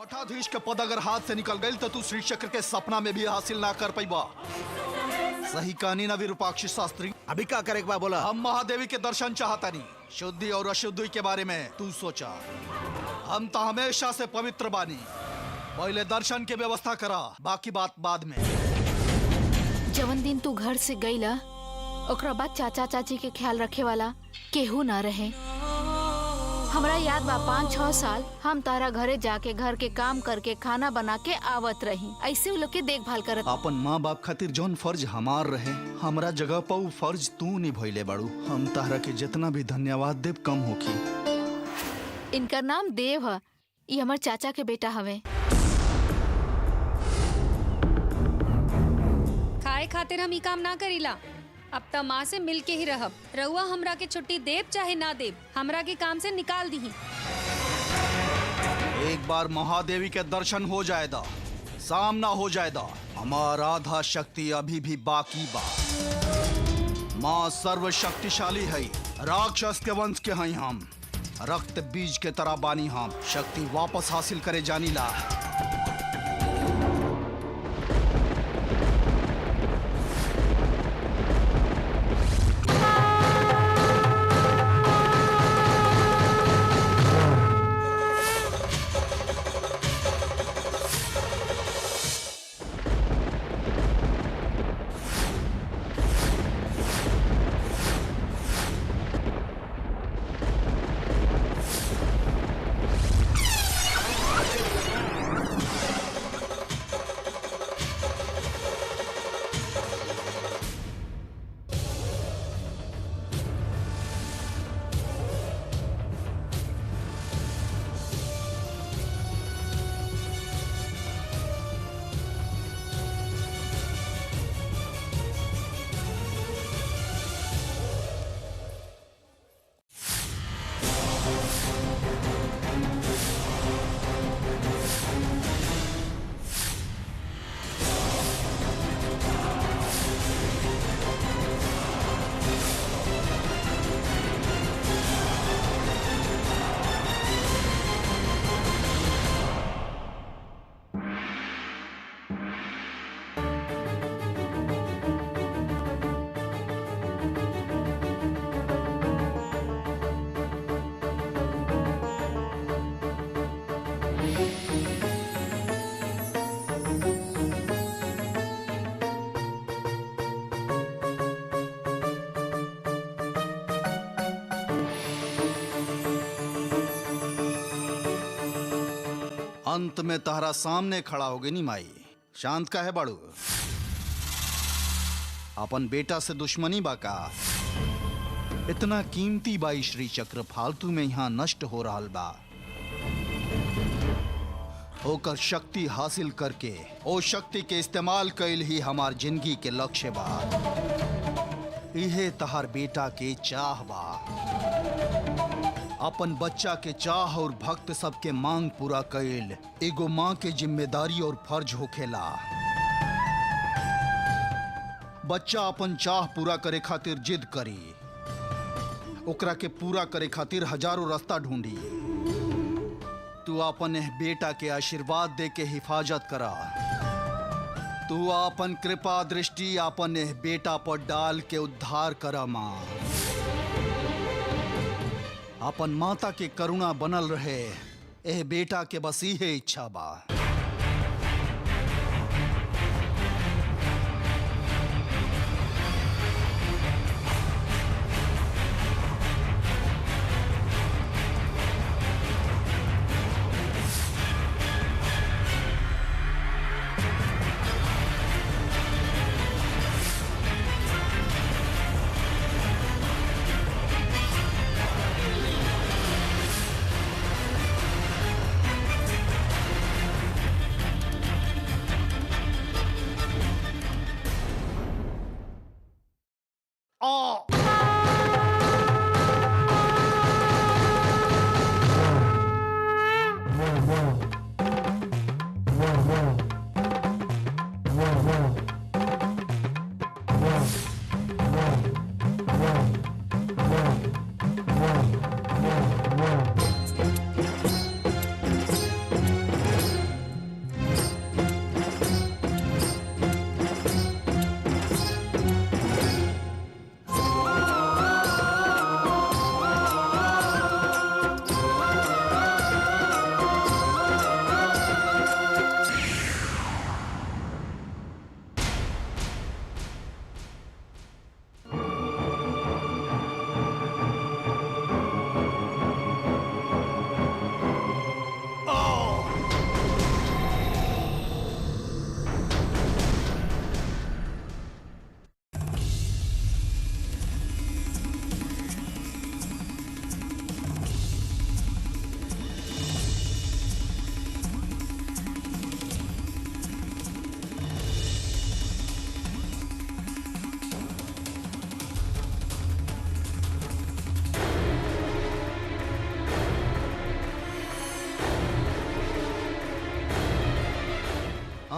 मठाधीश के पद अगर हाथ से निकल गई तो तू श्री चक्र के सपना में भी हासिल ना कर पाईबा। सही कहानी ना विरूपाक्षी शास्त्री। अभी क्या करे बा बोला? हम महादेवी के दर्शन चाहता नहीं, शुद्धि और अशुद्धि के बारे में तू सोचा। हम तो हमेशा से पवित्र बानी। पहले दर्शन के व्यवस्था करा, बाकी बात बाद में। जवन दिन तू घर से गईला ओकरा बाद चाचा चाची के ख्याल रखे वाला केहू ना रहे। हमरा याद बा 5-6 साल हम तारा घरे जाके घर के काम करके खाना बना के आवत रही, ऐसे उ लोग के देखभाल करत। अपन माँ बाप खातिर जौन फर्ज हमार रहे, हमरा जगह पर उ फर्ज तू निभइले बाड़ू। हम तारा के जितना भी धन्यवाद देव कम होखी। इनका नाम देव है, ये हमार चाचा के बेटा हवे। खाए खातिर हम ई काम ना करीला। अब त माँ से मिल के ही रहब। रहुआ हमरा के छुट्टी देव चाहे ना देव, हमरा के काम से निकाल दी। एक बार महादेवी के दर्शन हो जाएगा, सामना हो जाएगा। हमारा आधा शक्ति अभी भी बाकी बा। माँ सर्वशक्तिशाली है, राक्षस के वंश के हैं हम। रक्त बीज के तरह बानी हम, शक्ति वापस हासिल करे जानी ला। अंत में तारा सामने खड़ा हो गई नी माई। शांत का है बाड़ू? अपन बेटा से दुश्मनी बाका? इतना कीमती बाई श्री चक्र फालतू में यहाँ नष्ट हो रहा बा। होकर शक्ति हासिल करके ओ शक्ति के इस्तेमाल कैल ही हमार जिंदगी के लक्ष्य बा। इहे तहार बेटा के चाह बा। अपन बच्चा के चाह और भक्त सबके मांग पूरा कैल एगो माँ के जिम्मेदारी और फर्ज होखेला। बच्चा अपन चाह पूरा करे खातिर जिद करी, ओकरा के पूरा करे खातिर हजारों रास्ता ढूंढी। तू अपन एह बेटा के आशीर्वाद दे के हिफाजत करा। तू अपन कृपा दृष्टि अपन एह बेटा पर डाल के उद्धार करा माँ। अपन माता के करुणा बनल रहे, एह बेटा के बस इहे इच्छा बा।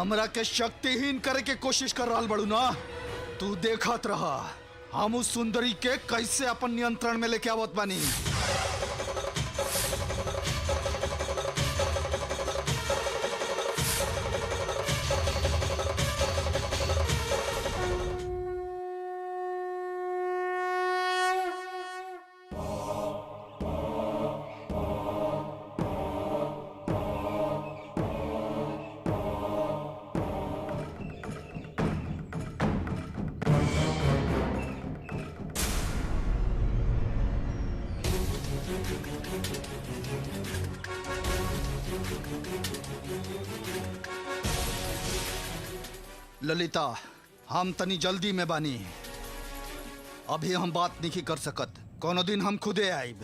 हमरा के शक्तिहीन करे के कोशिश कर रहा बड़ू ना। तू देखत रहा हम उस सुंदरी के कैसे अपन नियंत्रण में लेके आवत बानी। ललिता, हम तनी जल्दी में बानी। अभी हम बात नहीं कर सकत। कोनो दिन हम खुदे आइब।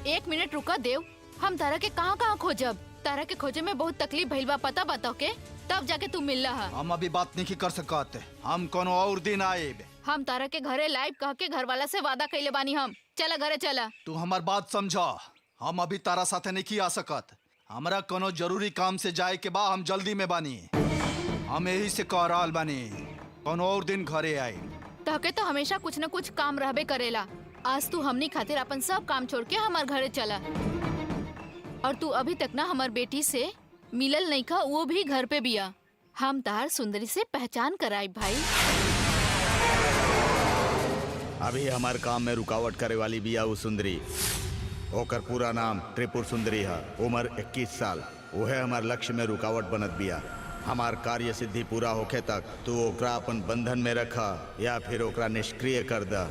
1 मिनट रुका देव, हम तारा के कहाँ कहाँ खोजब। तारा के खोजे में बहुत तकलीफ भइल बा, पता बताओ के तब जाके तू मिल रहा। हम अभी बात नहीं कर सकत। हम कोनो और दिन आइब। हम तारा के घरे लाइव कह के घर वाला से वादा कैले बानी। हम चला घरे चला। तू हमार बात समझा। हम अभी तारा साथे नहीं आ सकत। हमरा कोनो जरूरी काम से जाए के बा। हम जल्दी में बानी। हम यही से कह रहल बानी, कोनो और दिन घरे आई। तहके तो हमेशा कुछ न कुछ काम रहबे करेला। आज तू हमनी खातिर अपन सब काम छोड़ के हमार घरे चला। और तू अभी तक ना हमार बेटी से मिलल नहीं खा, वो भी घर पे बिया। हम तार सुंदरी से पहचान कराई भाई। अभी हमार काम में रुकावट करे वाली बिया वो सुंदरी। ओकर पूरा नाम त्रिपुर सुंदरी है। उम्र 21 साल। वह हमार लक्ष्य में रुकावट बनत बिया। हमार कार्य सिद्धि पूरा होखे तक तू ओकरा अपन बंधन में रखा या फिर ओकरा निष्क्रिय कर दा।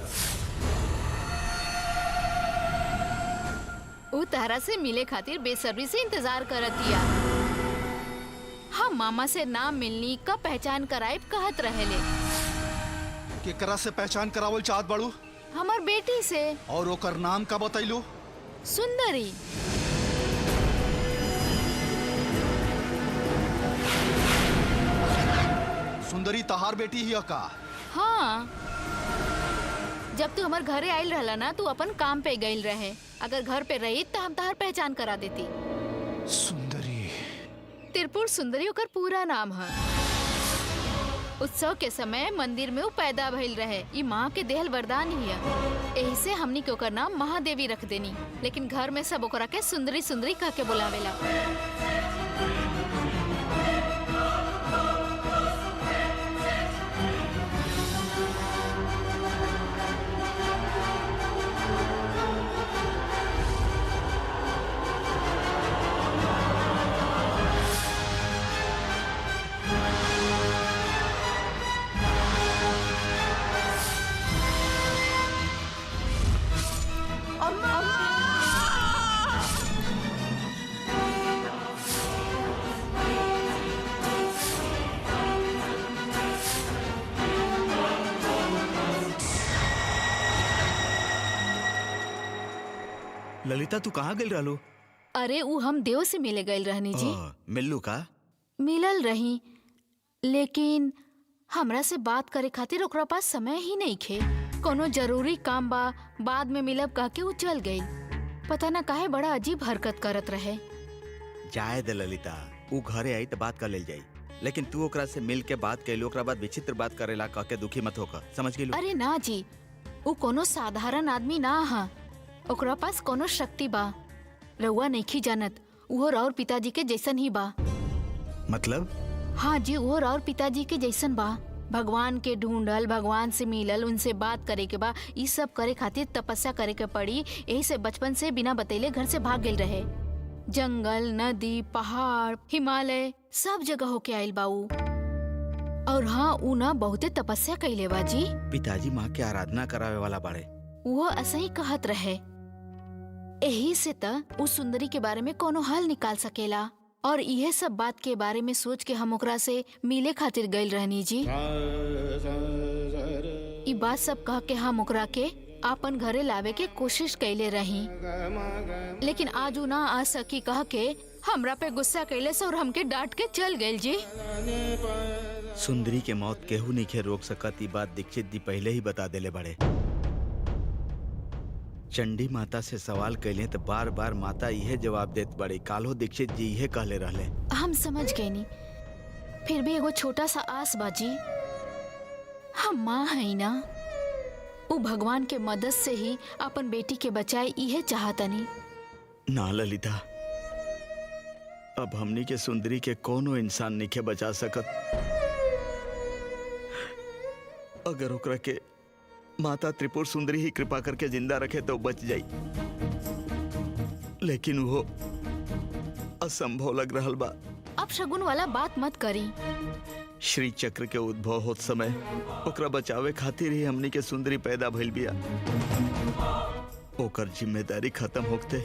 उ तारा से मिले खातिर बेसब्री से इंतजार करतिया। हम मामा से नाम मिलनी का पहचान कराइब कहत रहेले। केकरा से पहचान करावल चाहत बाड़ू? हमार बेटी से। और ओकर नाम का बतैलू? सुंदरी। सुंदरी तहार बेटी ही का? हाँ, जब तू हमार घरे आयल रहला ना, तू अपन काम पे गइल रहे। अगर घर पे रही तो हम तहार पहचान करा देती। सुंदरी। त्रिपुर सुंदरी ओकर पूरा नाम है। उत्सव के समय मंदिर में वो पैदा भइल रहे। ई माँ के देहल वरदान ही है। यही से हमनी के ओकर नाम महादेवी रख देनी। लेकिन घर में सब ओकरा के सुंदरी सुंदरी कह के बुलावेला। ललिता, तू कहाँ गई रहलू? अरे वो हम देव से मिले गए रहनी जी। मिल्लू का? मिलल रही, लेकिन हमरा से बात करे खातिर ओकरा पास समय ही नहीं खे। कोनो जरूरी काम बा, बाद में मिलब कह के वो चल गई। पता ना काहे बड़ा अजीब हरकत करत रहे। जाए दे ललिता, वो घरे आई तो बात कर ले जाई। लेकिन तू ओकरा से मिल के बात कैलू, ओकरा बाद विचित्र बात करेला कह के दुखी मत होकर। समझ गेलू? अरे ना जी, वो कोनो साधारण आदमी ना हा। ओकरा पास कोनो शक्ति बा। रउआ नहीं जानत, वो और पिताजी के जैसन ही बा। मतलब? हाँ जी, वो और पिताजी के जैसन बा। भगवान के ढूंढल, भगवान से मिलल, उनसे बात करे के बा। ये सब करे खातिर तपस्या करे के पड़ी। यही से बचपन से बिना बतैले घर से भाग गए रहे। जंगल, नदी, पहाड़, हिमालय सब जगह होके आयल बाऊ। और हाँ, ऊ ना बहुते तपस्या कैले बा जी। पिताजी माँ के आराधना करावे वाला बाड़े। वो ऐसा ही कहत रहे। यही से त उस सुंदरी के बारे में कोनो हल निकाल सकेला। और यह सब बात के बारे में सोच के हम ओकरा से मिले खातिर गइल रहनी जी। ई बात सब कह के हम ओकरा के आपन घरे लावे के कोशिश कैले रही। लेकिन आज उ ना आ सकी कह के हमरा पे गुस्सा कैले से और हमके डांट के चल गइल जी। सुंदरी के मौत केहू नहीं के रोक सकत। ई बात दीक्षित जी पहले ही बता देले बड़े। चंडी माता से सवाल कैले तो बार बार माता यह जवाब देत बड़े। कालो दीक्षित जी यह कहले रहले। हम समझ गए नी, फिर भी एगो छोटा सा आस बाजी। हम माँ है ना, वो भगवान के मदद से ही अपन बेटी के बचाए इहे चाहतनी। ना ललिता, अब हमनी के सुंदरी के कोनो इंसान नहीं बचा सकत। अगर ओकरा के माता त्रिपुर सुंदरी ही कृपा करके जिंदा रखे तो बच जाई, लेकिन वो असंभव लग रहल बा। अब शगुन वाला बात मत करी। श्री चक्र के उद्भव होत समय ओकरा बचावे खातिर ही हमनी के सुंदरी पैदा भइल बिया। ओकर जिम्मेदारी खत्म होते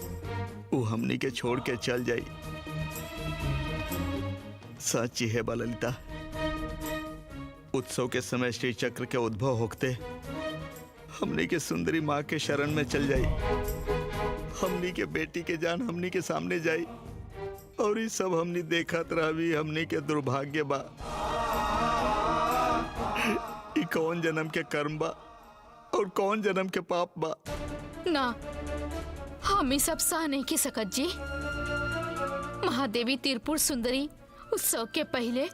वो हमनी के छोड़ के चल जाई। सच ही है बा ललिता, उत्सव के समय श्री चक्र के उद्भव होते हमनी के सुंदरी माँ के शरण में चल जाई। हमनी के बेटी के जान हमनी के सामने जाई और ये सब हमनी देखत रही। हमनी के दुर्भाग्य बा। ई कौन जन्म के कर्म बा और कौन जन्म के पाप बा। ना, हम ये सब सह नहीं की सकत जी। महादेवी त्रिपुर सुंदरी उत्सव के पहले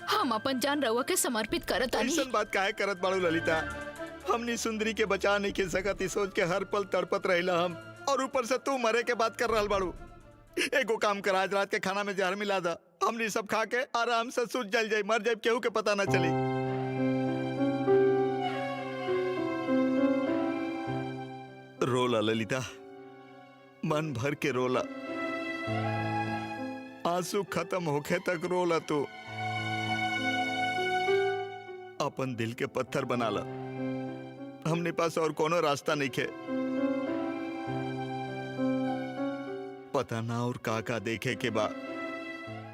हम अपन जान रउआ के समर्पित करत आनी। ऐसन बात काहे करत बाड़ू ललिता? हमनी सुंदरी के बचा नहीं के सकत, ई सोच के हर पल तड़पत रहिला हम, और ऊपर से तू मरे के बात कर रहल बाड़ू। एगो काम कर, आज रात के खाना में जहर मिला दा, हमनी सब खा के आराम से सूझ जल जाई, मर जाए, केहू के पता ना चली। रोला ललिता, मन भर के रोला, आंसू खत्म होके तक रोला। तू अपन दिल के पत्थर बना ला। हमने पास और कोनो रास्ता नहीं खे। पता ना और का देखे के बा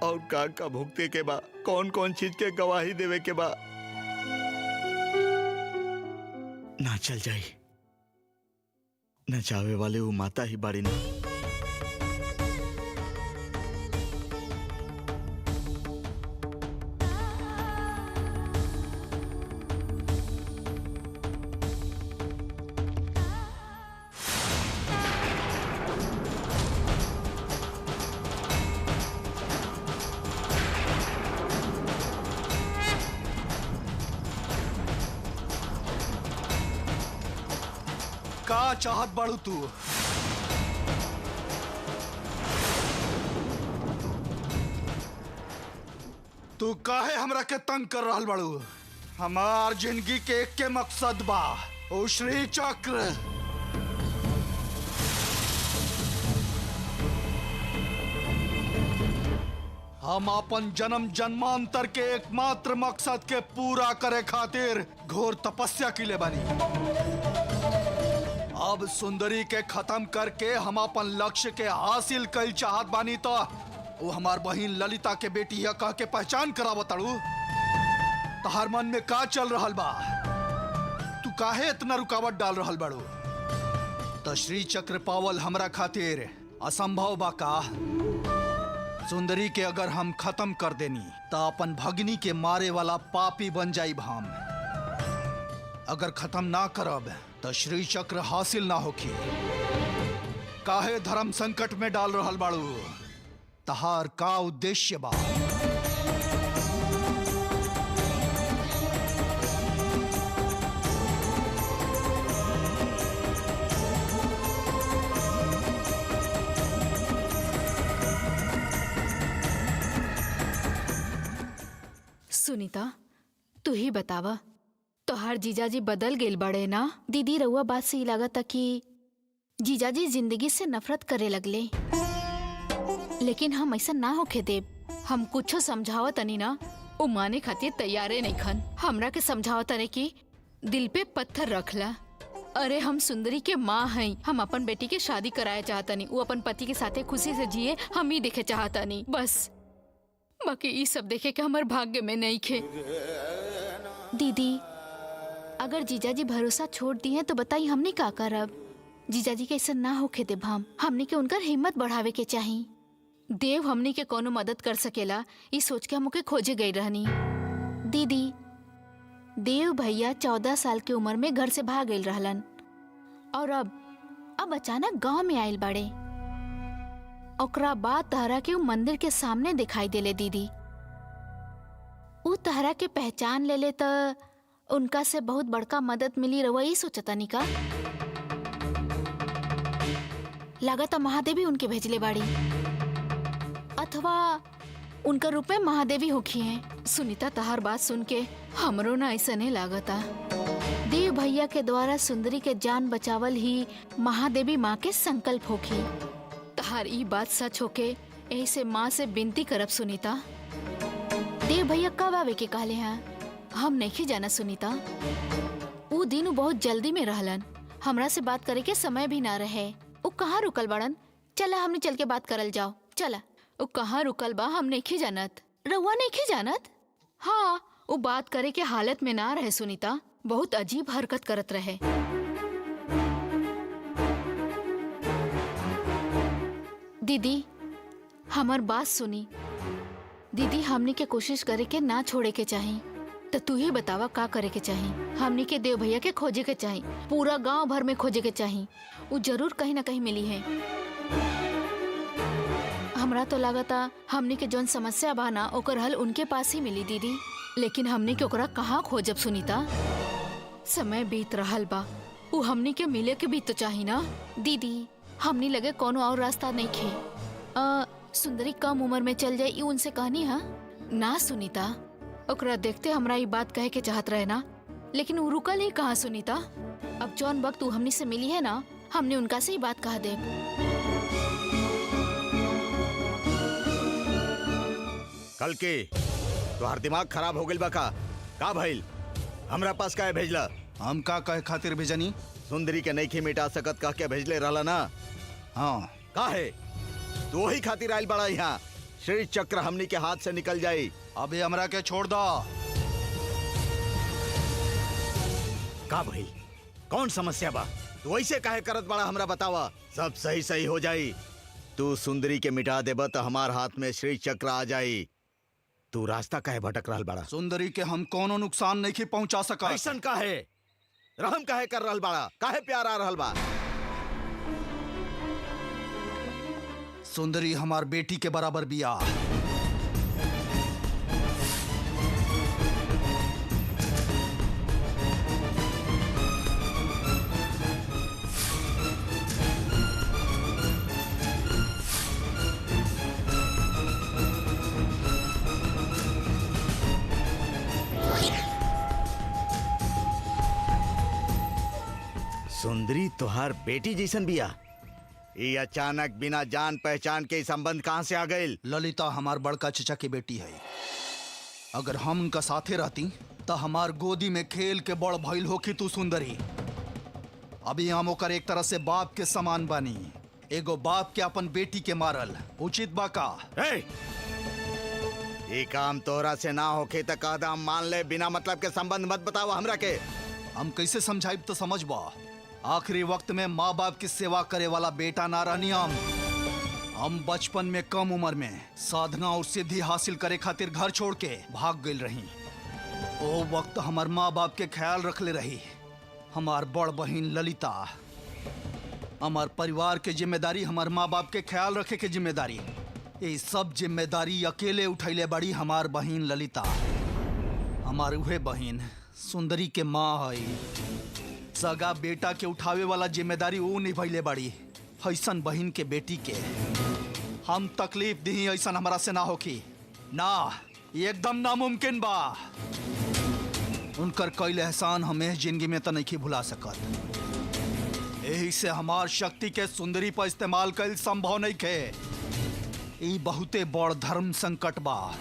और का भुगते के बा, कौन कौन चीज के गवाही देवे के बा। ना चल जाई, न चावे वाले वो माता ही बाड़ी ना। का चाहत बाड़ू तू? तू काहे हमरा के तंग कर रहल बाड़ू? हमार जिंदगी के एक के मकसद बा, ओ श्री चक्र। हम अपन जन्म जन्मांतर के एकमात्र मकसद के पूरा करे खातिर घोर तपस्या के लिए बनी। अब सुंदरी के खत्म करके हम अपन लक्ष्य के हासिल कल चाहत बानी, तो वो हमार बहिन ललिता के बेटी है कह के पहचान करावताड़ू। तहार मन में का चल रहल बा? तू काहे इतना रुकावट डाल रहल बाड़ू? तो श्री चक्र पावल हमरा खातिर असंभव बा का? सुंदरी के अगर हम खत्म कर देनी तो अपन भगनी के मारे वाला पापी बन जाइब हम। अगर खत्म ना करब तो श्री चक्र हासिल ना होखी। काहे धर्म संकट में डाल रहल बाड़ू? तहार का उद्देश्य बा? सुनीता, तू ही बतावा, तोहार जीजाजी बदल गेल बड़े ना? दीदी रउआ बात से ही लागता कि जीजाजी जिंदगी से नफरत करे लगले। लेकिन हम ऐसा ना होके देब। हम कुछो समझावत तनी ना, वो माने खातिर तैयारे नहीं खन। हमरा के समझावत तनी कि दिल पे पत्थर रखला। अरे हम सुंदरी के माँ हैं, हम अपन बेटी के शादी कराए चाहतनी। वो अपन पति के साथे खुशी से जिए, हम ही देखे चाहतनी बस। बाकी ये सब देखे के हमार भाग्य में नहीं खे। दीदी, अगर जीजाजी भरोसा छोड़ दिए तो बताई हमने का करब? जीजाजी के ऐसा ना होके देब। हमने के उनकर हिम्मत बढ़ावे के चाही। देव हमने के कोनो मदद कर सकेला, ये सोच के हम ओके खोजे गई रहनी। दीदी, देव भैया 14 साल की उम्र में घर से भाग गए रहलन और अब अचानक गांव में आयल बाड़े। ओकरा बाद तहरा के मंदिर के सामने दिखाई देले। दीदी, उ तहरा के पहचान ले ले त उनका से बहुत बड़का मदद मिली रहुआ ही सोचता निका। लागत महादेवी उनके भेजले बाड़ी, अथवा उनका रूप में महादेवी होखी हैं। सुनीता तहार बात सुन के हमरो ना ऐसा नहीं लागता। देव भैया के द्वारा सुंदरी के जान बचावल ही महादेवी माँ के संकल्प होखी। तहार ई बात सच होके ऐसे माँ से विनती करब सुनीता। देव भैया कब आवे के कहले हैं हम नहीं जाना सुनीता। वो दिन बहुत जल्दी में रहलन, हमरा से बात करे के समय भी ना रहे। वो कहाँ रुकल बड़न? चला हमने चल के बात करल जाओ। चला वो कहाँ रुकल बा हम नहीं जानत। रउआ नहीं जानत? हाँ, वो बात करे के हालत में ना रहे सुनीता, बहुत अजीब हरकत करत रहे। दीदी हमार बात सुनी। दीदी हमनी के कोशिश करे के ना छोड़े के चाही। तो तू ही बतावा का करे के चाही। हमनी के देव भैया के खोजे के चाही, पूरा गांव भर में खोजे के चाही। वो जरूर कहीं ना कहीं मिली है। हमरा तो लागता हमनी के जौन समस्या बा ना ओकर हल उनके पास ही मिली दीदी। लेकिन हमनी के ओकरा कहाँ खोजब सुनीता? समय बीत रहल बा, वो हमनी के मिले के भी तो चाही ना। दीदी हमनी लगे कोनो और रास्ता नहीं खे। सुंदरी कम उम्र में चल जाए उनसे कहनी हा ना सुनीता। ओकरा देखते हमरा ये बात कहे के चाहत रहे ना, लेकिन वो रुकल ही कहाँ सुनीता। अब जौन वक्त तू हमनी से मिली है ना, हमने उनका से ही बात कहा दे। कल के तोहार दिमाग खराब हो गइल बा का भइल? हमरा पास काहे भेजला? हम का कहे खातिर भेजनी? सुंदरी के नहीं मिटा सकत कह के भेजले रहला ना। हाँ काहे? तू वही खातिर आइल बड़ा यहाँ। श्री चक्र हमनी के हाथ से निकल जाई। अबे हमरा के छोड़ दो। का भइल? कौन समस्या बा? तू ऐसे काहे करत बड़ा हमरा बतावा। सब सही सही हो जाई। तू सुंदरी के मिटा देबा तो हमार हाथ में श्री चक्र आ जाई। तू रास्ता काहे भटक रहल बड़ा? सुंदरी के हम कोनो नुकसान नहीं पहुंचा सका। ऐसन काहे? रहम काहे कर रहल बड़ा? काहे प्यार आ रहल बा? सुंदरी हमार बेटी के बराबर बिया। सुंदरी तोहार बेटी जैसन बिया? ये अचानक बिना जान पहचान के संबंध कहां से आ गए? ललिता हमार बड़का चचा की बेटी है। अगर हम उनका साथे रहती तो हमार गोदी में खेल के बड़ भइल होखी तू सुंदरी। अभी हम ओकर एक तरह से बाप के समान बानी। एगो बाप के अपन बेटी के मारल उचित बा का? ये काम तोहरा से ना होके त कदम मान ले। बिना मतलब के संबंध मत बताओ हमरा के। हम कैसे समझाइब तो समझबा। आखिरी वक्त में माँ बाप की सेवा करे वाला बेटा ना रहनी हम बचपन में कम उम्र में साधना और सिद्धि हासिल करे खातिर घर छोड़ के भाग गई रही। ओ वक्त हमार माँ बाप के ख्याल रखले रही। हमार बड़ बहिन ललिता। हमार परिवार के जिम्मेदारी हमार माँ बाप के ख्याल रखे के जिम्मेदारी, ये सब जिम्मेदारी अकेले उठैले बड़ी हमार बहिन ललिता। हमार उहे बहिन सुंदरी के माँ है। सगा बेटा के उठावे वाला जिम्मेदारी वो निभैले बड़ी। ऐसन बहिन के बेटी के हम तकलीफ दी ऐसन हमारा से ना होखी ना, एकदम नामुमकिन बा। उनकर कईल एहसान हमें जिंदगी में तो नहीं भुला सकत। यही से हमार शक्ति के सुंदरी पर इस्तेमाल कईल संभव नहीं खे। ई बहुते बड़ धर्म संकट बा।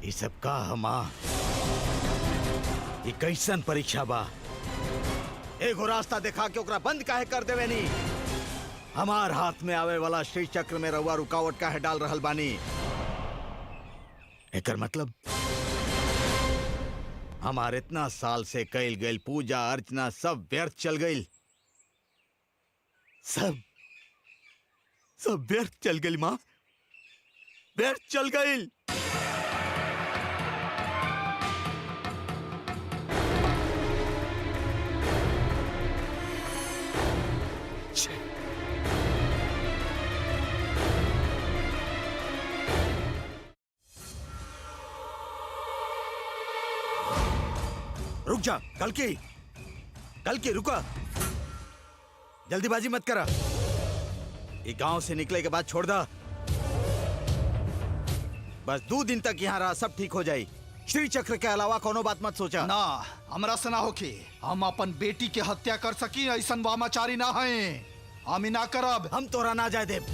ये सब का हमा? ये कैसन परीक्षा बा? एगो रास्ता देखा के ओकरा बंद काहे कर देवे नी? हमार हाथ में आवे वाला श्री चक्र में रउआ रुकावट काहे डाल रहल बानी? एकर मतलब हमार इतना साल से कईल गईल पूजा अर्चना सब व्यर्थ चल गईल। सब व्यर्थ चल गई माँ, व्यर्थ चल गई। रुक जा, कल की रुका, जल्दीबाजी मत करा। ये गांव से निकले के बाद छोड़ दा। बस 2 दिन तक यहाँ रहा, सब ठीक हो जाए। श्री चक्र के अलावा कोनो बात मत सोचा। ना, हमरा से ना होके। हम अपन बेटी के हत्या कर सकी ऐसा वामाचारी ना है। हम ही ना करब। हम तोरा ना जाए देव।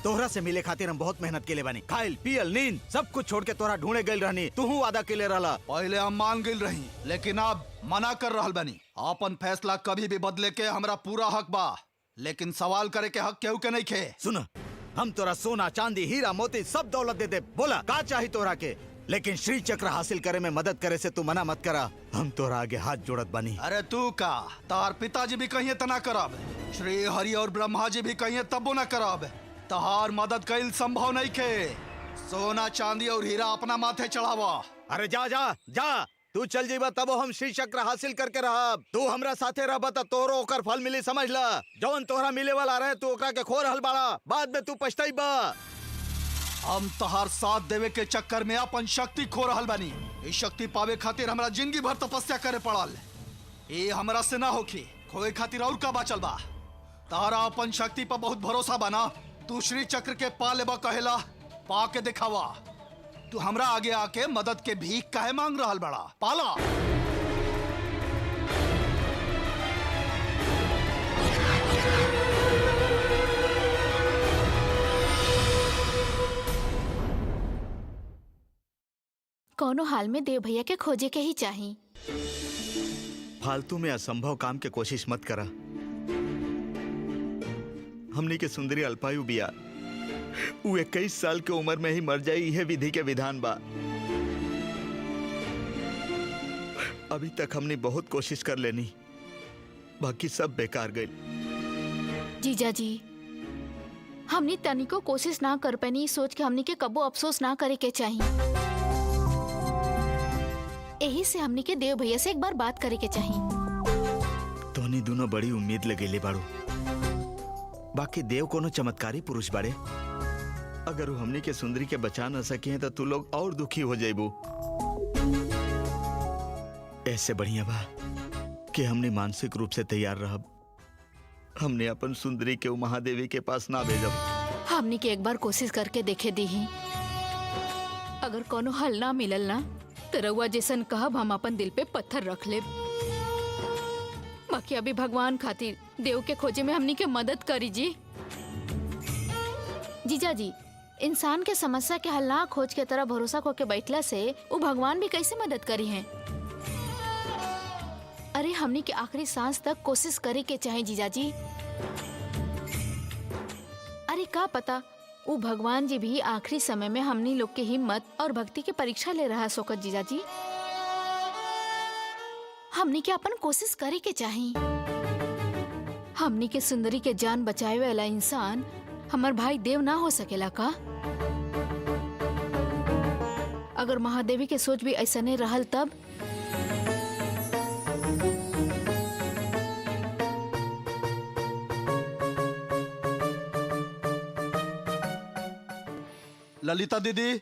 तोहरा से मिले खातिर हम बहुत मेहनत के ले बानी। खाइल पियल नींद सब कुछ छोड़ के तोरा ढूंढे गइल रहनी। तू वादा के ले रहला। पहले हम मान गइल रही, लेकिन अब मना कर रहल बानी। अपन फैसला कभी भी बदले के हमरा पूरा हक बा, लेकिन सवाल करे के हक केहू के नहीं खे। सुन, हम तोरा सोना चांदी हीरा मोती सब दौलत दे दे। बोला का चाही तोरा के, लेकिन श्री चक्र हासिल करे में मदद करे से तू मना मत करा। हम तोरा आगे हाथ जोड़त बानी। अरे तू का, तार पिताजी भी कहिए तना करब, श्री हरि और ब्रह्मा जी भी कहिए तबो न करब। तहार मदद कईल संभव नहीं खे। सोना चांदी और हीरा अपना माथे चढ़ावा। अरे जा जा जा, तू चल जीबा तब हम श्री चक्र हासिल करके रहब। तू हमरा साथे रहब त तोरो ओकर फल मिली, समझ ला। जौन तोहरा मिले वाला रहे तू ओकरा के खो रहल बाड़ा, बाद में तू पछताइबा। हम तहार साथ देवे के चक्कर में अपन शक्ति खो रहल बानी। इस शक्ति पावे खातिर हमरा जिंदगी भर तपस्या करे पड़ल। ये हमरा से ना होखी। खोए खातिर और का बाचल बा? तारा अपन शक्ति पर बहुत भरोसा बना। तू श्री चक्र के पा लेबा कहेला, पा के दिखावा। तू हमरा आगे आके मदद के भीख काहे मांग रहल बड़ा? पाला। कोनो हाल में देव भैया के खोजे के ही चाहिए। फालतू में असंभव काम के कोशिश मत करा। हमनी के सुंदरी अल्पायु बिया। वो 21 साल के उम्र में ही मर जाई, यह विधि के विधान बा। अभी तक हमने बहुत कोशिश कर लेनी, बाकी सब बेकार गई। जीजा जी, हमने तनिको कोशिश ना कर पैनी, सोच के हमने के कबो अफसोस ना करे के चाहिए। यही से हमने के देव भैया से एक बार बात करे के चाहिए। तोनी दोनों बड़ी उम्मीद लगेले बाड़ू, बाकी देव कोनो चमत्कारी पुरुष बाड़े। अगर वो हमनी के सुंदरी के बचा न सके तो तू लोग और दुखी हो जाइबू। ऐसे बढ़िया बा कि हमने मानसिक रूप से तैयार रहब। हमने अपन सुंदरी के महादेवी के पास ना भेजब। हमने के एक बार कोशिश करके देखे दी ही। अगर कोनो हल ना मिलल ना तो रउआ जैसन कहब हम अपन दिल पे पत्थर रख ले। बाकी अभी भगवान खातिर देव के खोजे में हमनी के मदद करी जी। जीजा जी, इंसान के समस्या के हल ना खोज के तरह भरोसा को के बैठला से वो भगवान भी कैसे मदद करी हैं? अरे हमनी के आखिरी सांस तक कोशिश करे के चाहे जीजा जी। अरे का पता वो भगवान जी भी आखिरी समय में हमनी लोग के हिम्मत और भक्ति की परीक्षा ले रहा है। सोकत जीजा जी, हमनी के अपन कोशिश करे के चाहिए। हमनी के सुंदरी के जान बचाए वाला इंसान हमार भाई देव ना हो सकेला का? अगर महादेवी के सोच भी ऐसा नहीं रहल तब? ललिता दीदी,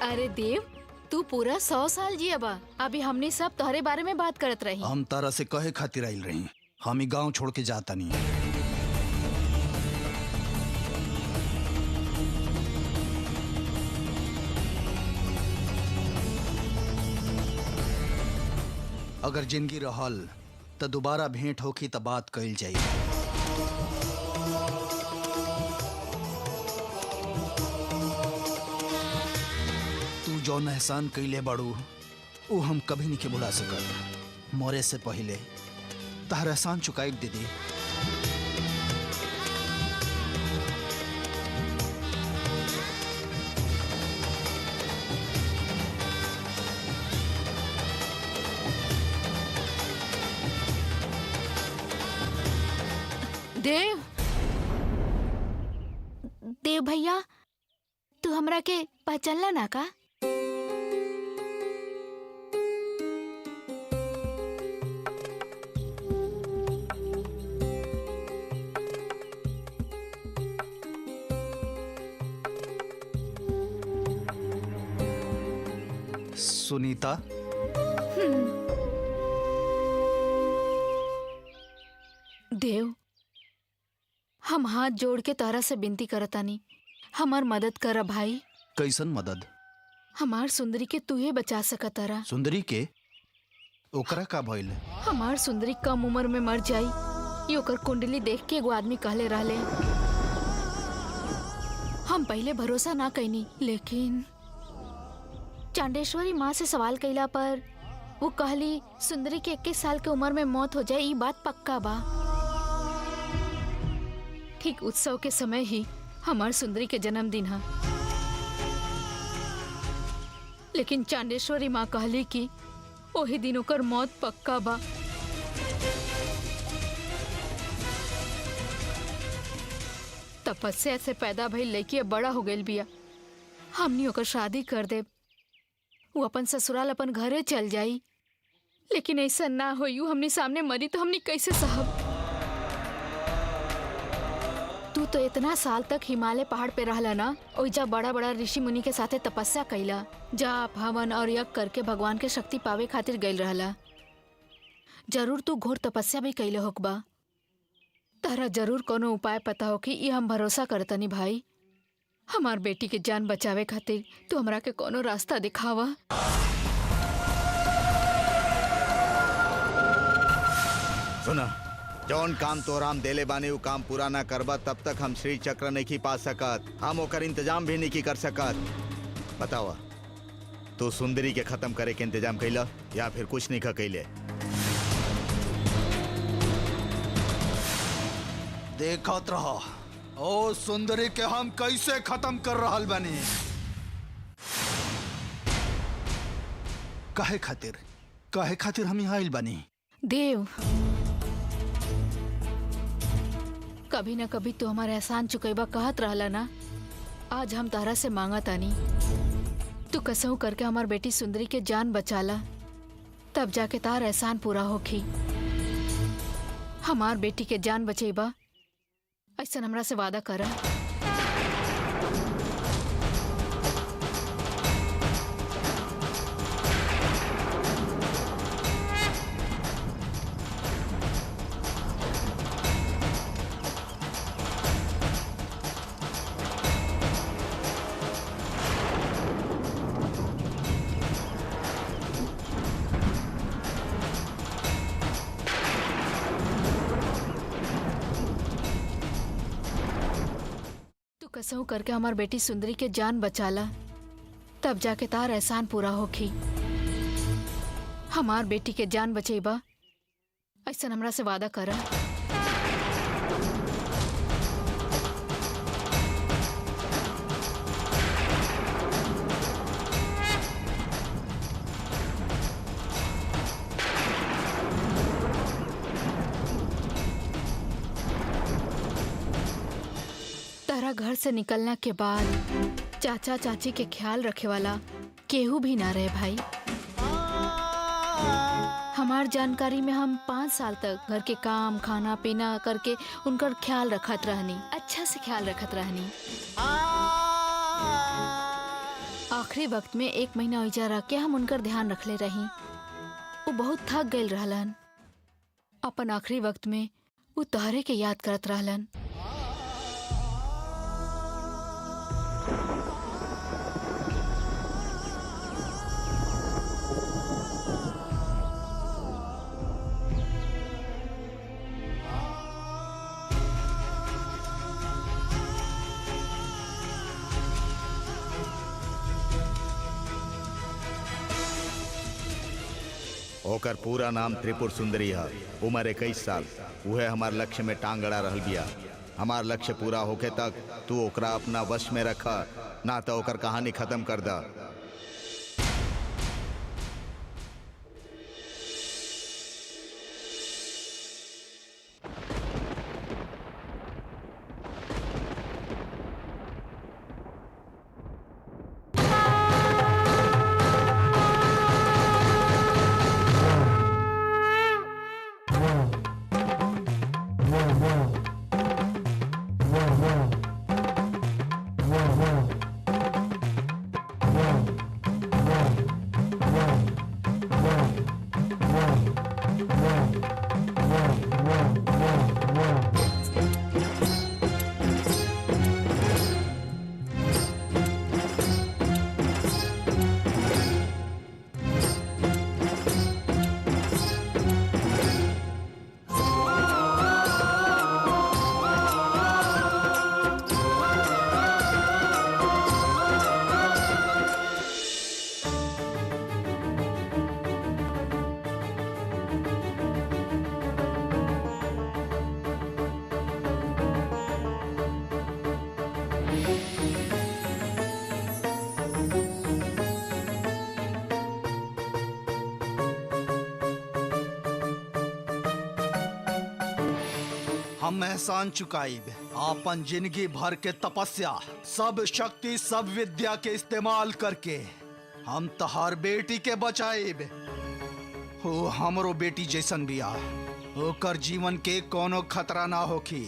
अरे देव, तू पूरा 100 साल जिया बा। अभी हमने सब तोहरे बारे में बात करत रही। हम तारा से कहे खातिर आइल रही। हम ही गांव छोड़ के जाता नहीं। अगर जिंदगी रहल तो दोबारा भेंट होखी तो बात कइल जाई। जौन एहसान कैले बाड़ू वो हम कभी नहीं के भुला सकत। मरे से पहले तहर एहसान चुकाई दीदी। देव, देव भैया, तू हमरा के पहचानला ना का? सुनीता, देव, हम हाथ जोड़ के तारा से विनती करतानी, हमार मदद कर भाई। कैसन मदद? हमार सुंदरी के तू ही बचा सकतारा। सुंदरी के? ओकरा का भइल? हमार सुंदरी कम उम्र में मर जाई, ये ओकर कुंडली देख के एगो आदमी कहले रहले। हम पहले भरोसा ना कैनी, लेकिन चांडेश्वरी माँ से सवाल कैला पर वो कहली सुंदरी के 21 साल के उम्र में मौत हो जाए, ये बात पक्का बा। ठीक उत्सव के समय ही हमार सुंदरी के जन्मदिन है, लेकिन चांडेश्वरी माँ कहली कि ओही दिन ओकर मौत पक्का बा। तपस्या से पैदा भइल लड़की अब बड़ा हो गइल बिया, हमनी ओकर शादी कर देब, वो अपन ससुराल अपन घरे चल जाई। लेकिन ऐसा ना होई, वो हमनी सामने मरी तो हमनी कैसे सहब? तू तो इतना साल तक हिमालय पहाड़ पे रहला ना, ओइजा बड़ा बड़ा ऋषि मुनि के साथे तपस्या कैला, जाप हवन और यज्ञ करके भगवान के शक्ति पावे खातिर गइल रहला। जरूर तू घोर तपस्या भी कैले होकबा। तारा जरूर कोनो उपाय पता हो कि ये हम भरोसा करतनी भाई। हमार बेटी के जान बचावे खातिर तू हमरा के कोनो रास्ता दिखावा। सुना, जौन काम तोराम देले बानी उ काम पूरा ना करबा तब तक हम श्री चक्र नहीं पा सकत, हम ओकर इंतजाम भी नहीं कर सकत। बतावा, तू सुंदरी के खत्म करे के इंतजाम कैला या फिर कुछ नहीं कैले? देखत रहो ओ सुंदरी के हम कैसे खत्म कर रहल बानी। काहे खातिर हम यहाँ आइल बानी? देव, कभी ना कभी तू हमारे एहसान चुकेबा कहत रहला ना। आज हम तारा से मांगत आनी, तू कसहू करके हमार बेटी सुंदरी के जान बचाला, तब जाके तार एहसान पूरा होखी। हमार बेटी के जान बचेबा, ऐसा हमरा से वादा करा। कसहू करके हमार बेटी सुंदरी के जान बचाला, तब जाके तार एहसान पूरा होखी। हमार बेटी के जान बचेबा, ऐसा हमरा से वादा करा। घर से निकलना के बाद चाचा चाची के ख्याल रखे वाला केहू भी ना रहे भाई। हमार जानकारी में हम 5 साल तक घर के काम खाना पीना करके उनका ख्याल रखत रहनी, अच्छा से ख्याल रखत रहनी। आखिरी वक्त में 1 महीना ओइजा रह के हम उनकर ध्यान रखले रही। वो बहुत थक गइल रहलन। अपन आखिरी वक्त में वो तोहरे के याद करत रहलन। ओकर पूरा नाम त्रिपुर सुंदरी है। उम्र 21 साल। वह हमार लक्ष्य में टांग अड़ा रहल बिया। हमार लक्ष्य पूरा होके तक तू ओकरा अपना वश में रखा, ना तो ओकर कहानी खत्म कर दा। हम एहसान चुकाइब। आपन जिंदगी भर के तपस्या, सब शक्ति, सब विद्या के इस्तेमाल करके हम तहार बेटी के बचाइब। हो हमरो बेटी जैसन बिया, ओकर जीवन के कोनो खतरा ना होखी।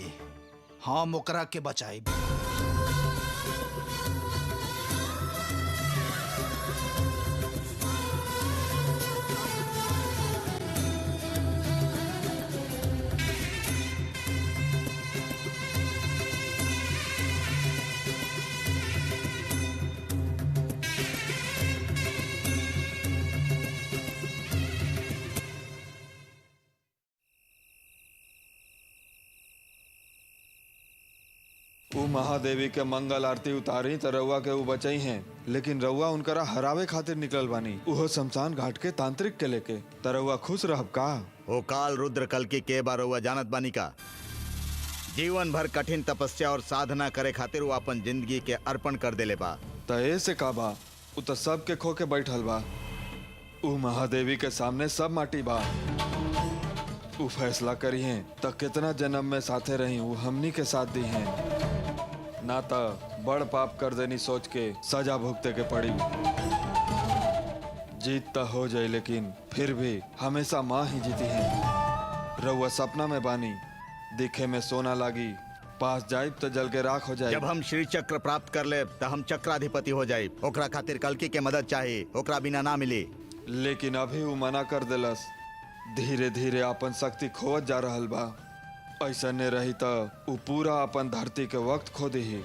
हम ओकरा के बचाइब। ऊ महादेवी के मंगल आरती उतारी तो रउआ के ऊ बचाई हैं, लेकिन रउआ उनकरा हरावे खातिर निकल बानी, उहो शमशान घाट के तांत्रिक के लेके। त रउआ खुश रहब का? ओ काल रुद्र कल की के बार हुआ जानत बानी का? जीवन भर कठिन तपस्या और साधना करे खातिर वो अपन जिंदगी के अर्पण कर देले बा। त ऐसे का बा? ऊ त सब के खो के बैठल बा। ऊ महादेवी के सामने सब माटी बा। ऊ फैसला करी हैं त कितना जन्म में साथे रही ऊ हमनी के साथ दी हैं, ना तो बड़ पाप कर देनी सोच के सजा भुगते के पड़ी। जीत तो हो जाए लेकिन फिर भी हमेशा माँ ही जीती है। रउआ सपना में बानी, दिखे में सोना लागी, पास जाइब तो जल के राख हो जाए। जब हम श्री चक्र प्राप्त कर ले तो हम चक्राधिपति हो जाए। ओकरा खातिर कल्कि के मदद चाहिए, ओकरा बिना ना मिली। लेकिन अभी वो मना कर देलस। धीरे धीरे अपन शक्ति खोवत जा रहल बा। ऐसा ने रही तो ऊ पूरा अपन धरती के वक्त खो दी।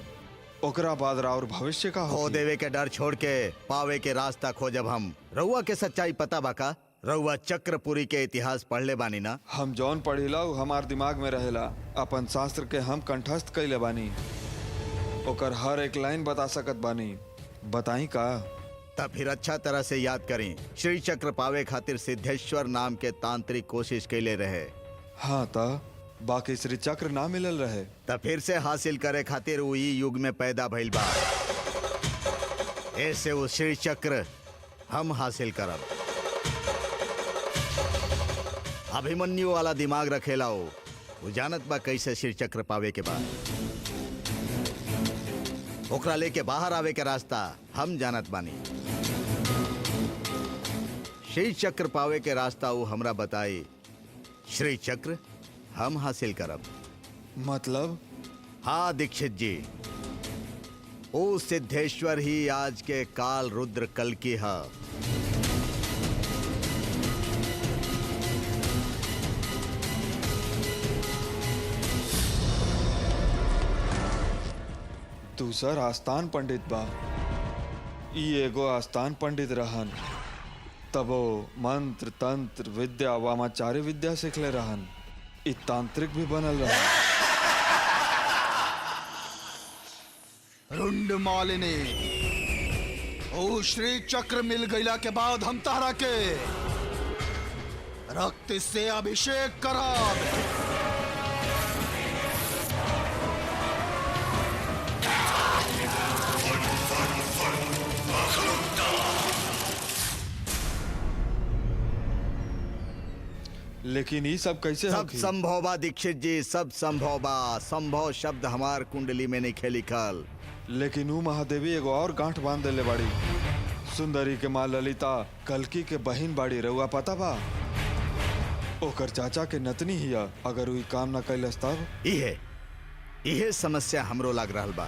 ओकरा बाद और भविष्य का खो देवे के डर छोड़ के पावे के रास्ता खोजब हम। रउआ के सच्चाई पता बा का? रउआ चक्रपुरी के इतिहास पढ़ले बानी ना? हम जौन पढ़िला ऊ हमार दिमाग में रहेला। अपन शास्त्र के हम कंठस्थ कैले बानी, ओकर हर एक लाइन बता सकत बानी। बताई का? तब फिर अच्छा तरह से याद करें। श्री चक्र पावे खातिर सिद्धेश्वर नाम के तांत्रिक कोशिश कैले रहे। हाँ ता बाकी श्री चक्र ना मिलल रहे। तब फिर से हासिल करे खातिर वो ई युग में पैदा भइल बा। ऐसे वो श्री चक्र हम हासिल करब। अभिमन्यु वाला दिमाग रखेला वो जानत बा कैसे श्री चक्र पावे के बाद। ओकरा लेके बाहर आवे के रास्ता हम जानत बानी। श्री चक्र पावे के रास्ता वो हमरा बताई। श्री चक्र हम हासिल करब। मतलब? हाँ दीक्षित जी, ओ सिद्धेश्वर ही आज के काल रुद्र कल की है। दूसर आस्थान पंडित बा। ई एगो आस्थान पंडित रहन, तबो मंत्र तंत्र विद्या वामाचार्य विद्या सीखले रहन। ई तांत्रिक भी बनल रहन। रुंड मालिनी, ओ श्री चक्र मिल गईला के बाद हम तारा के रक्त से अभिषेक करब। लेकिन ये सब कैसे सब होगी? संभव बा दीक्षित जी, सब संभव बा। संभव शब्द हमार कुंडली में नहीं खे लिखल। लेकिन ऊ महादेवी एगो और गांठ बांध देले बाड़ी। सुंदरी के माँ ललिता कल्की के बहिन बाड़ी, रउआ पता बा? ओकर चाचा के नतनी हिया। अगर ऊ काम न कैलस तब? इहे समस्या हमरो लग रहल बा।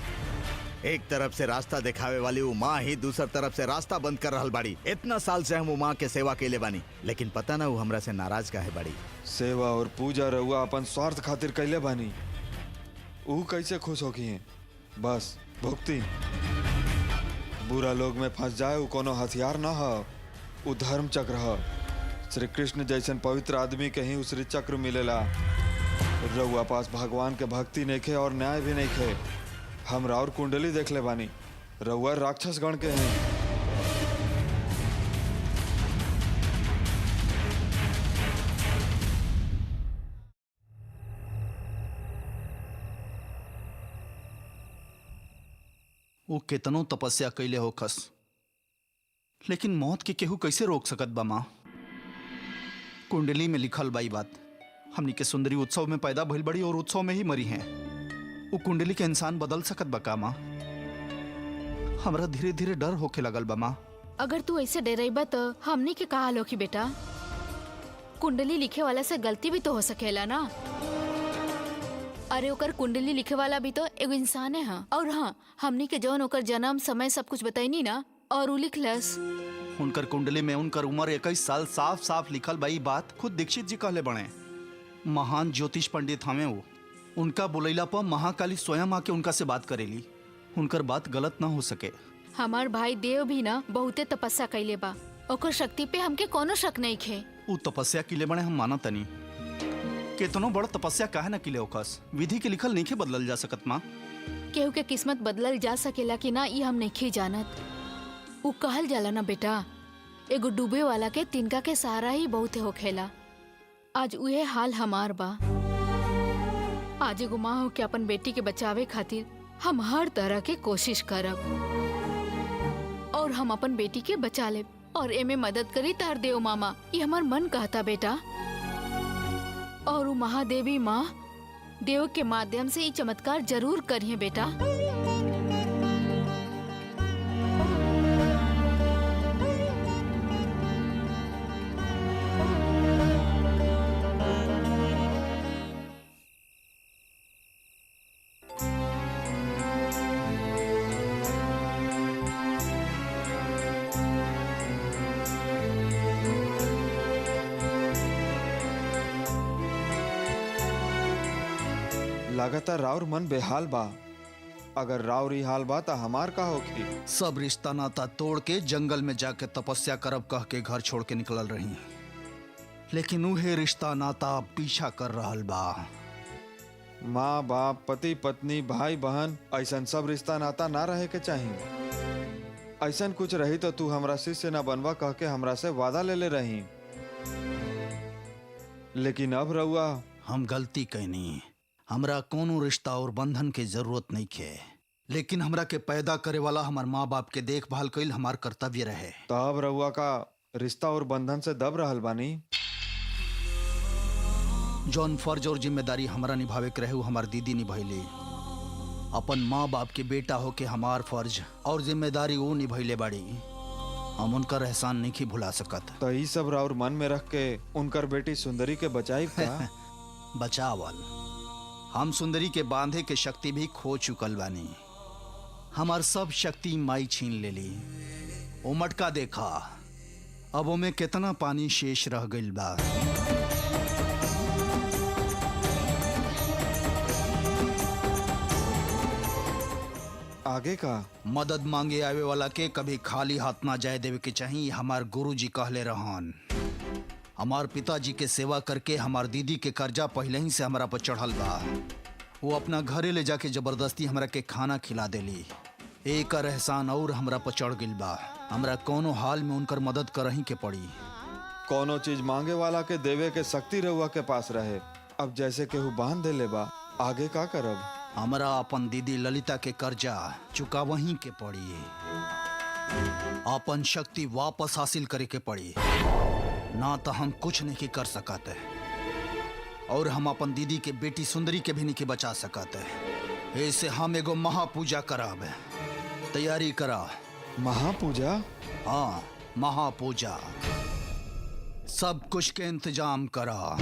एक तरफ से रास्ता दिखावे वाली वो माँ ही दूसर तरफ से रास्ता बंद कर रहल बाड़ी। इतना साल से हम वो माँ के सेवा केले बानी, लेकिन पता ना वो हमरा से नाराज काहे बाड़ी। सेवा और पूजा रउआ अपन स्वार्थ खातिर कैले बानी। ऊ कैसे खुश होगी हैं? बस भुगती। बुरा लोग में फंस जाए ऊ कोनो हथियार न ह, ऊ धर्म चक्र ह। श्री कृष्ण जैसन पवित्र आदमी के ही उस चक्र मिलेला। रउआ पास भगवान के भक्ति नइखे और न्याय भी नइखे। हमरा और कुंडली देख ले बानी, रउआ राक्षस गण के हैं। वो कितनो तपस्या कैले होखस, लेकिन मौत के केहू कैसे रोक सकत बा माँ? कुंडली में लिखल बाई बात। हमनी के सुंदरी उत्सव में पैदा भइल बड़ी और उत्सव में ही मरी हैं। वो कुंडली के इंसान बदल सकत बा का माँ? हमरा धीरे धीरे डर होके लगल बा माँ। अगर तू ऐसे डरेबा तो हमनी के कहा लो कि बेटा, कुंडली लिखे वाला से गलती भी तो हो सकेला ना। अरे ओकर कुंडली लिखे वाला भी तो एगो इंसान है। हाँ। और हाँ, हमनी के जौन ओकर जन्म समय सब कुछ बताईनी ना, और उ लिखलस। उनकर कुंडली में उनकर उम्र 21 साल साफ साफ लिखल बाई बात खुद दीक्षित जी कहले बने। महान ज्योतिष पंडित हमें वो। उनका बुलैला पर महाकाली स्वयं आके उनका से बात करेली। उनकर बात गलत ना हो सके। हमार भाई देव भी ना बहुते तपस्या कैले बा, ओकर शक्ति पे हमके कोनो शक नहीं खे। उ तपस्या किले बने हम माना तनी, केतनो बड़ तपस्या काहे ना किले ओकस। विधि के लिखल नहीं बदलल जा सकत माँ। केहू के किस्मत बदलल जा सकेला कि ना, ये हम नहीं जानत। उ कहल जाला ना बेटा, एगो डूबे वाला के तिनका के सहारा ही बहुत होखेला। आज उहे हाल हमार बा। आज एगो माँ हो के अपन बेटी के बचावे खातिर हम हर तरह के कोशिश करब, और हम अपन बेटी के बचा लेब, और एमे मदद करी तार देव मामा। ये हमार मन कहता बेटा। और वो महादेवी माँ देव के माध्यम से ये चमत्कार जरूर करिए बेटा। लगातार राउर मन बेहाल बा। अगर राउर ही हाल बा तो हमार का होगी? सब रिश्ता नाता तोड़ के जंगल में जाके तपस्या करब कह के घर छोड़ के निकलल रही, लेकिन उहे रिश्ता नाता पीछा कर रहल बा। माँ बाप, पति पत्नी, भाई बहन, ऐसन सब रिश्ता नाता ना रहे के चाहिए। ऐसन कुछ रही तो तू हमरा शिष्य न बनवा कह के हमरा से वादा ले रही। लेकिन अब रउआ। हम गलती कैनी। हमरा कोनो रिश्ता और बंधन के जरूरत नहीं खे, लेकिन हमरा के पैदा करे वाला हमार माँ बाप के देखभाल कईल हमार कर्तव्य रहे। तब रउआ का रिश्ता और बंधन से दब रहल बानी। जौन फर्ज और जिम्मेदारी हमरा निभावे के रहे हमार दीदी निभैली। अपन माँ बाप के बेटा होके हमार फर्ज और जिम्मेदारी वो निभैले बाड़ी। हम उनकर एहसान नहीं भुला सकत। तो ई सब राउर मन में रख के उनकर बेटी सुंदरी के बचाई का? बचावल। हम सुंदरी के बांधे के शक्ति भी खो चुकल बानी। हमार सब शक्ति माई छीन लेली। ओ मटका देखा, अब ओमे कितना पानी शेष रह गइल बा। आगे का? मदद मांगे आवे वाला के कभी खाली हाथ ना जाए देवे के चाहिए। हमार गुरुजी कहले रहन। हमार पिताजी के सेवा करके हमार दीदी के कर्जा पहले ही से हमारा पर चढ़ल बा। वो अपना घरे ले जाके जबरदस्ती हमरा के खाना खिला देली। एक एहसान और हमरा पर चढ़ गिल बा। हमरा कोनो हाल में उनकर मदद करही के पड़ी। कोनो चीज मांगे वाला के देवे के शक्ति रहुआ के पास रहे। अब जैसे केहू बांध दे ले बा, आगे का करब? हमरा अपन दीदी ललिता के कर्जा चुका वहीं के पड़ी, अपन शक्ति वापस हासिल करे के पड़ी, ना तो हम कुछ नहीं कर सकते और हम अपन दीदी के बेटी सुंदरी के भी नहीं बचा सकते। ऐसे हम एगो महापूजा कराब, तैयारी करा। महापूजा? हाँ, महापूजा। सब कुछ के इंतजाम करा।